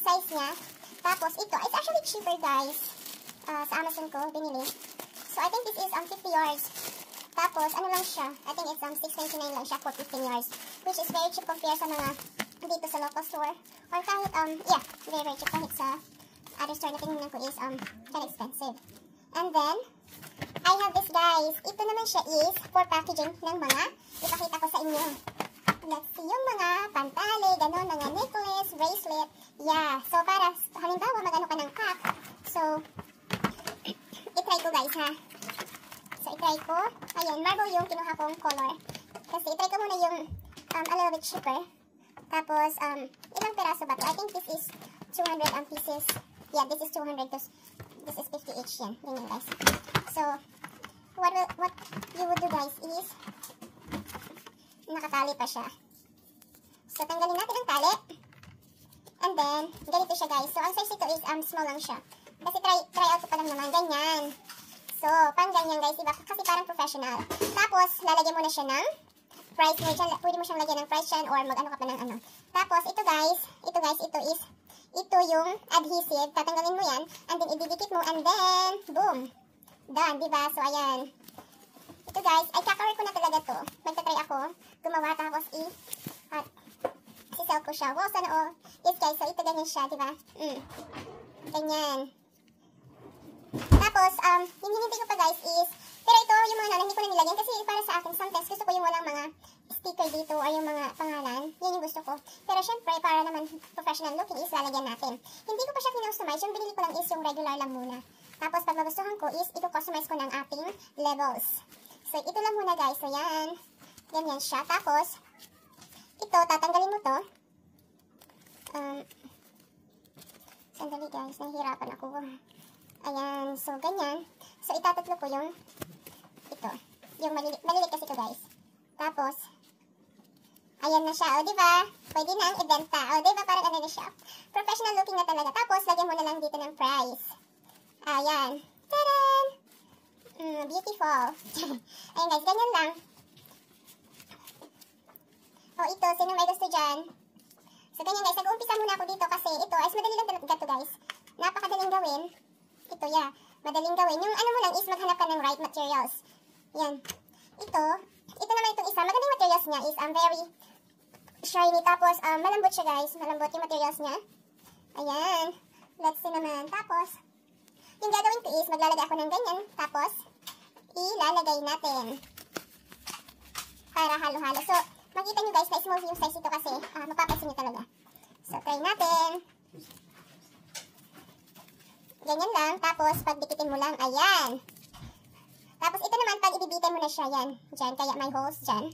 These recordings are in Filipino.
size niya. Tapos ito, it's actually cheaper guys. Sa Amazon ko, binili. So I think this is 50 yards. Tapos, ano lang siya? I think it's 6.99 lang siya for 15 yards. Which is very cheap compare sa mga dito sa local store. Or kahit, yeah, very, very cheap. Kahit sa other store na tinignan ko is, kind of expensive. And then, I have this guys. Ito naman siya is for packaging ng mga, ipakita ko sa inyo. Let's see, yung mga pantale, ganon, mga necklace, bracelet. Yeah, so para, halimbawa, mag-ano ka ng pack. So, itry ko guys ha. So, itry ko. Ayan, marble yung kinuha kong color. Kasi, itry ko muna yung a little bit cheaper. Tapos, ilang peraso ba ito? I think this is 200 pieces. Yeah, this is 200. This is 50 each yan. Ganyan guys. So, what you would do guys is, nakatali pa siya. So, tanggalin natin ang tali. And then, ganito siya guys. So, ang size ito is small lang siya. Kasi try out ko pa lang naman. Ganyan. So, pang ganyan guys, diba? Kasi parang professional. Tapos, lalagyan mo na siya ng price mo dyan. Pwede mo siyang lagyan ng price dyan or mag-ano ka pa ng ano. Tapos, ito guys, ito yung adhesive. Tatanggalin mo yan. And then, ididikit mo. And then, boom. Done, diba? So, ayan. Ito guys, ay kakawin ko na talaga to. Magta-try ako. Gumawa tapos i-sell ko siya. Wow, sana all. Yes guys, so ito ganyan siya, diba? Ganyan. Tapos, yung hinintay ko pa guys is, pero ito, yung mga hindi ko na nilagyan kasi para sa akin, sometimes gusto ko yung walang mga sticker dito o yung mga pangalan. Yan yung gusto ko. Pero syempre, para naman professional looking is lalagyan natin. Hindi ko pa siya kinostomize. Yung binili ko lang is yung regular lang muna. Tapos, pag magustuhan ko is, ito-customize ko ng ating levels. So, ito lang muna guys. So, yan. Ganyan siya. Tapos, ito, tatanggalin mo to. Sandali guys. Nahihirapan ako. Ayan. So, ganyan. So, itatatlo ko yung ito. Yung malilit kasi ito guys. Tapos, ayan na siya. O, diba? Pwede nang ibenta. O, diba? Parang ano na siya. Professional looking na talaga. Tapos, lagyan mo na lang dito ng price. Ayan. Taran! Beautiful. Ayan guys, ganyan lang. O, ito. Sino may gusto dyan? So, ganyan guys. Nag-uumpisa muna ako dito kasi ito, ay madali lang talaga to guys. Napakadaling gawin. Ito, yeah. Madaling gawin. Yung ano mo lang is maghanap ka ng right materials. Yan. Ito naman itong isa. Magandang materials niya is very shiny. Tapos, malambot siya guys. Malambot yung materials niya. Ayan. Let's see naman. Tapos, yung gagawin ko is maglalagay ako ng ganyan. Tapos, ilalagay natin. Para halo-halo. So, makita nyo guys na small yung size ito kasi mapapansin nyo talaga. So, try natin. Ganyan lang. Tapos, pagdikitin mo lang. Ayan. Tapos, ito naman, pag ibibitin mo na siya, yan. Diyan, kaya may holes dyan.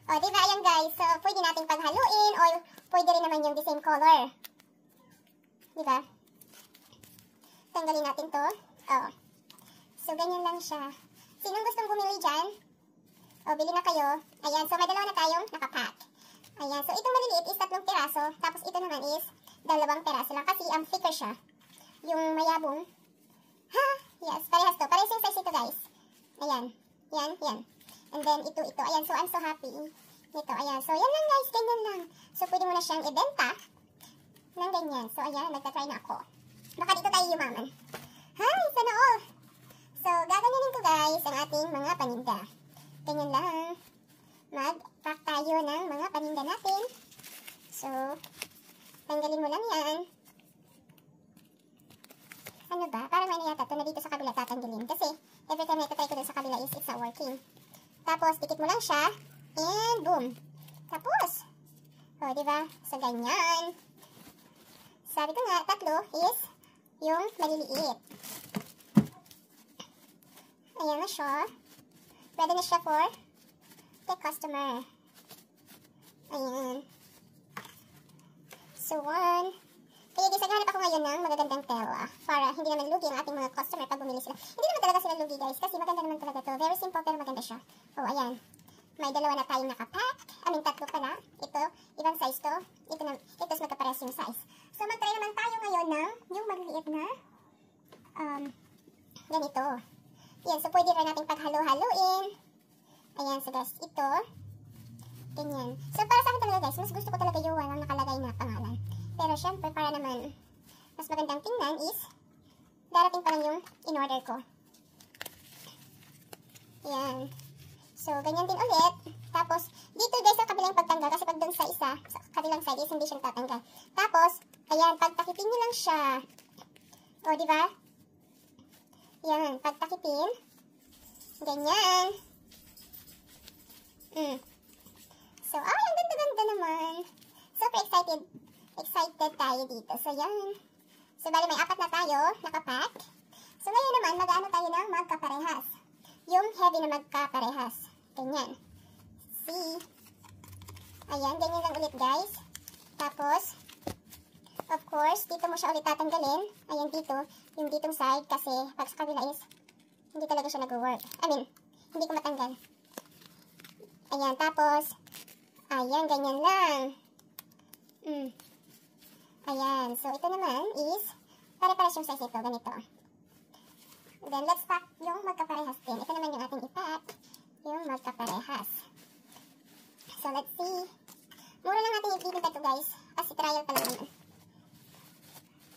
O, diba? Ayan, guys. So, pwede natin paghaluin or pwede rin naman yung the same color. Diba? Tanggalin natin to. O. So, ganyan lang siya. Sinong gustong bumili dyan? O, bili na kayo. Ayan. So, may dalawa na tayong nakapack. Ayan. So, itong maliliit is 3 piraso. Tapos, ito naman is 2 piraso lang. Kasi, thicker siya. Yung mayabong. Ha? Yes, parehas to. Parehas yung size ito, guys. Ayan. Yan, yan. And then, ito. Ayan, so I'm so happy nito. Ayan, so yan lang, guys. Ganyan lang. So, pwede mo na siyang ibenta ng ganyan. So, ayan, nagtatry na ako. Baka dito tayo yumaman. Hi, sana all. So, gaganyanin ko, guys, ang ating mga paninda. Ganyan lang. Mag-pack tayo ng mga paninda natin. So, tanggalin mo lang yan. Ano ba? Parang may nayata ito na dito sa kabila tatanggalin. Kasi, every time na ito ko dun sa kabila is it's not working. Tapos, dikit mo lang siya. And, boom. Tapos, o, diba? So, ganyan. Sabi ko nga, 3 is yung maliliit. Ayan na siya. Pwede na siya for the customer. Ayan. So, 1. Kaya guys, naghahanap ako ngayon ng magagandang tela para hindi naman lugi ang ating mga customer pag bumili sila. Hindi naman talaga sila lugi guys kasi maganda naman talaga to. Very simple pero maganda siya. Oh, ayan. May 2 na tayong nakapack. 3 pala. Ito, ibang size to. Ito magkapares yung size. So, mag-try naman tayo ngayon ng yung maliliit na ganito. Yan, so pwede rin natin paghalo-haloin. Ayan, so guys, ito. Ganyan. So, para sa akin talaga guys, mas gusto ko talaga yung walang nakalagay na pangalan. Pero syempre, para naman mas magandang tingnan is darating pa lang yung in-order ko. Yan. So, ganyan din ulit. Tapos, dito guys, sa kabilang pagtanggal. Kasi pag dun sa isa, sa kabilang side is hindi siya tatanggal. Tapos, ayan, pagtakipin nyo lang siya. O, diba? Yan, pagtakipin. Ganyan. So, ay, ang ganda-ganda naman. Super excited. Excited tayo dito. So, yan. So, bali may 4 na tayo, nakapack. So, ngayon naman, mag-ano tayo ng magkaparehas. Yung heavy na magkaparehas. Ganyan. See? Ayan, ganyan lang ulit guys. Tapos, of course, dito mo siya ulit tatanggalin. Ayan dito, yung ditong side kasi pag sa kabila is, hindi talaga siya nag-work. I mean, hindi ko matanggal. Ayan, tapos, ayan, ganyan lang. Ayan, so ito naman is, pare-pares yung size nito, ganito. Then, let's pack yung magkaparehas din. Ito naman yung ating ipack, yung magkaparehas. So, let's see. Mura lang natin ibibigay ito guys, kasi trial pa lang naman.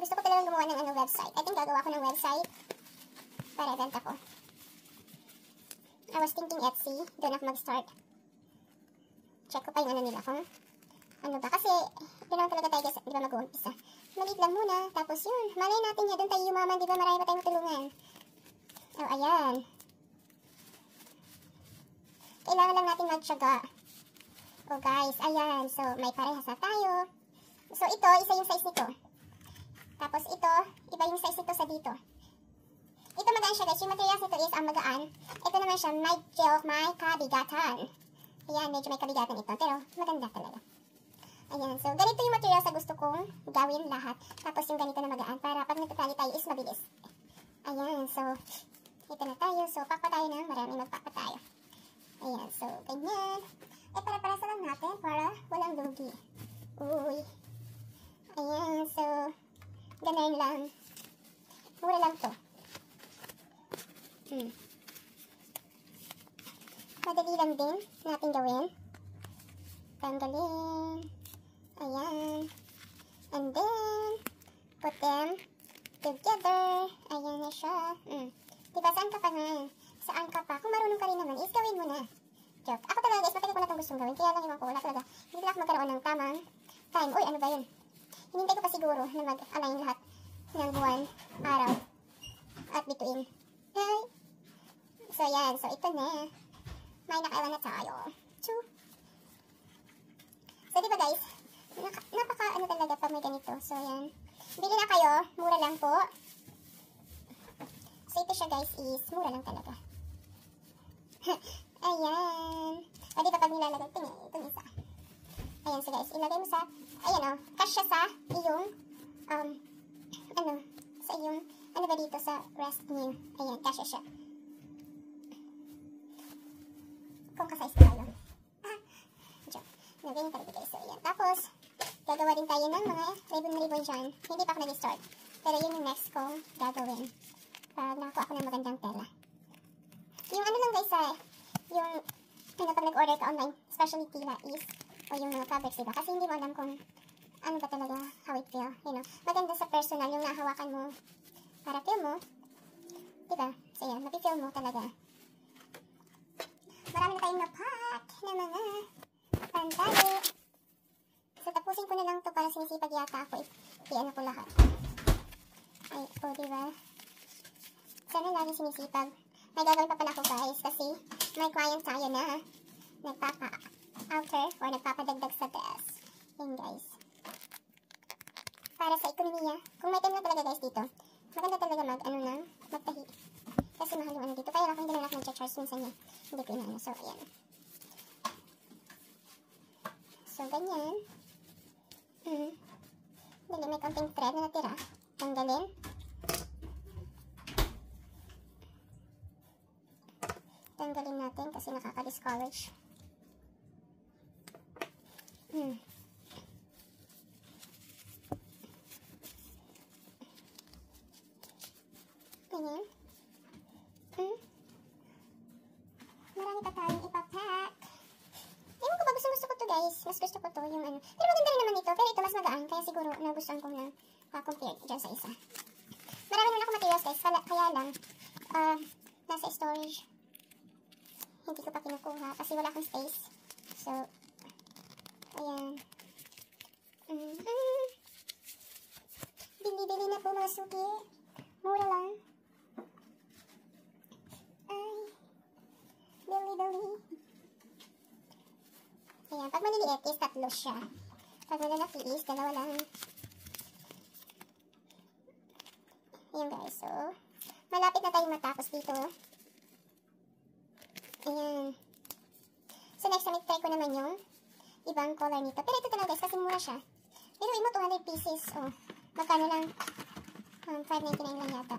Gusto ko talagang gumawa ng website. I think gagawa ko ng website para ibenta ko. I was thinking Etsy, doon ako mag-start. Check ko pa yung ano nila kung ano ba. Kasi, doon lang talaga tayo guys, di ba mag-uumpisa. Maliit lang muna, tapos yun, malay natin niya, doon tayo yumaman, di ba marami pa tayong matulungan. Oh, ayan. Kailangan lang natin magtiyaga. Oh guys, ayan. So, may parehas na tayo. So, ito, isa yung size nito. Tapos ito, iba yung size nito sa dito. Ito magaan siya guys. Yung materials nito is ang magaan. Ito naman siya, may kabigatan. Ayan, medyo may kabigatan ito. Pero, maganda talaga. Ayan, so ganito yung materials na gusto kong gawin lahat. Tapos yung ganito na magaan para pag nagtatali tayo is mabilis. Ayan, so ito na tayo. So pack pa tayo na marami, magpack pa tayo. Ayan, so ganyan. Para-parasa lang natin para walang lugi. Uy. Ayan, so ganun lang. Mura lang to. Madali lang din natin gawin. Tanggalin. Ayan. And then, put them together. Ayan na siya. Diba, saan ka pa nga? Saan ka pa? Kung marunong ka rin naman, is gawin mo na. Joke. Ako talaga guys, matagal ko na itong gustong gawin. Kaya lang iwan ko, wala talaga. Hindi lang ako magkaroon ng tamang time. Uy, ano ba yun? Hinintay ko pa siguro na mag-align lahat ng buwan, araw, at bituin. Hey! So, yan. So, ito na. May nakaiwan na tayo. Choo! So, diba guys, napaka ano talaga pag may ganito. So, yan. Bili na kayo. Mura lang po. So, ito siya guys is mura lang talaga. Ayan. O, diba pag nilalagay, tingin, itong isa. Ayan, so guys, ilagay mo sa, ayan o, kasya sa iyong, sa iyong, ano ba dito sa rest niyo. Ayan, kasya siya. Kung kasize tayo. Ganyan talaga guys. So, ayan. Tapos, gagawa din tayo ng mga ribbon dyan. Hindi pa ako nag-start. Pero yun yung next kong gagawin. Pag nakakuha ako ng magandang tela. Yung ano lang guys, yung pag nag-order ka online, especially tila is, o yung mga fabrics, diba? Kasi hindi mo alam kung ano ba talaga, how it feel, you know. Maganda sa personal, yung nahawakan mo, para feel mo, diba? So, yan, mapifeel mo talaga. Marami na tayong na-pack na mga pantalo. So, tapusin ko na lang to para sinisipag yata ako. I-ano ko lahat. Ay, oh, diba? Sana lagi sinisipag. May gagawin pa pala ko guys kasi may client tayo na nagpapa-outer or nagpapadagdag sa dress. Yan guys. Para sa ekonomiya. Kung may time na talaga guys dito, maganda talaga magtahi. Kasi mahal yung ano dito. Kaya ako hindi lang ako nag-charge minsan niya. Hindi ko inaano. So, ayan. So, ganyan. Dali, may konting thread na natira. Tanggalin. Tanggalin natin kasi nakaka-discourage. Ganyan. Marami pa tayong ipapack. Ewan ko ba, gusto ko to guys. Mas gusto ko to yung ano. Pero maganda rin naman ito. Pero ito mas magaan. Kaya siguro nagustuhan ko na compared dyan sa isa. Marami na ako materials guys, kaya lang, nasa storage. Hindi ko pa kinukuha kasi wala akong space. So, ayan. Bili-bili na po mga suki. Mura lang. Ay, bili-bili. Ayan, pag maliliit is 3 siya. Pag malalaki is 2 lang. Ayan guys, so, malapit na tayong matapos dito. Ayan. So, next time, try ko naman yung ibang color nito. Pero ito talaga guys, kasi mura siya. Pero mo 200 pieces. Oh, magkano lang? 5.99 lang yata.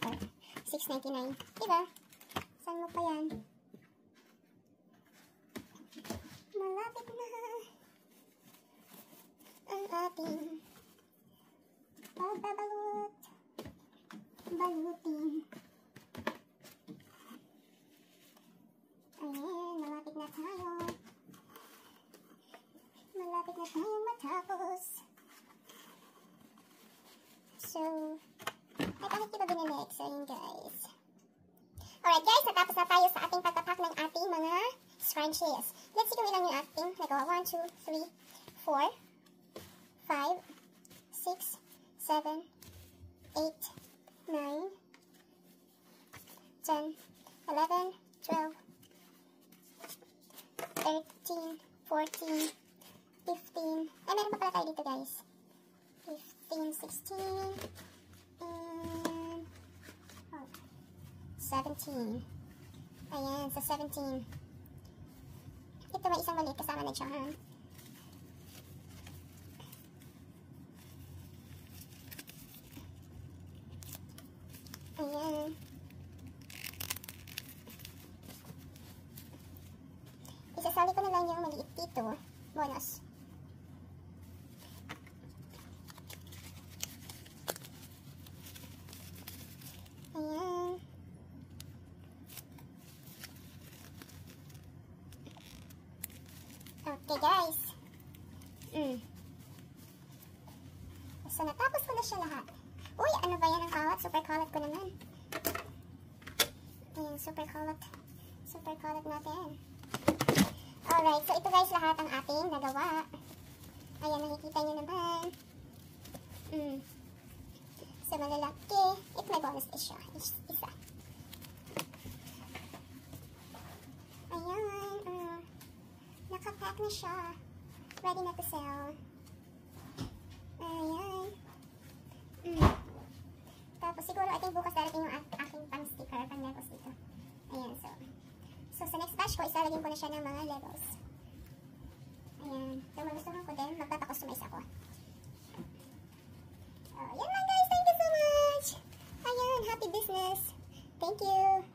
Or 6.99. Diba? Saan mo pa yan? Malapit na ang ating pagbabalot. Balutin. Ayan, malapit na tayo. Malapit na tayong matapos. So, ay bakit kita binili? So, yun guys. Alright guys, natapos na tayo sa ating pagpapak ng ating mga scrunchies. Let's see kung ilan yung ating nagawa. 1, 2, 3, 4, 5, 6, 7, 8, 9, 10, 11, 12, 13, 14, 15. Ay, meron pa pala tayo dito guys. 15, 16, and 17. Ayan, so 17. Ito may isang maliit kasama na siya, ha? Ayan. Isasali ko na lang yung maliit dito. Bonus. Ayan. Okay guys. So natapos ko na siya lahat. Uy, ano ba yan ang kalat? Super kalat ko naman. Ayan, super kalat. Super kalat natin. Alright, so ito guys lahat ang ating nagawa. Ayan, nakikita nyo naman. So malalaki. Ito may bonus siya. Isa. Ayan, nakapack na siya. Ready na to sell. Ayan. Tapos siguro I think bukas darating yung aking pang sticker, pang Legos dito. Ayan, so sa next batch ko, isalagin ko na siya ng mga Legos. Ayan. Kung magustuhan ko din, magpapakustomize ako. Yan lang guys. Thank you so much. Ayan, happy business. Thank you.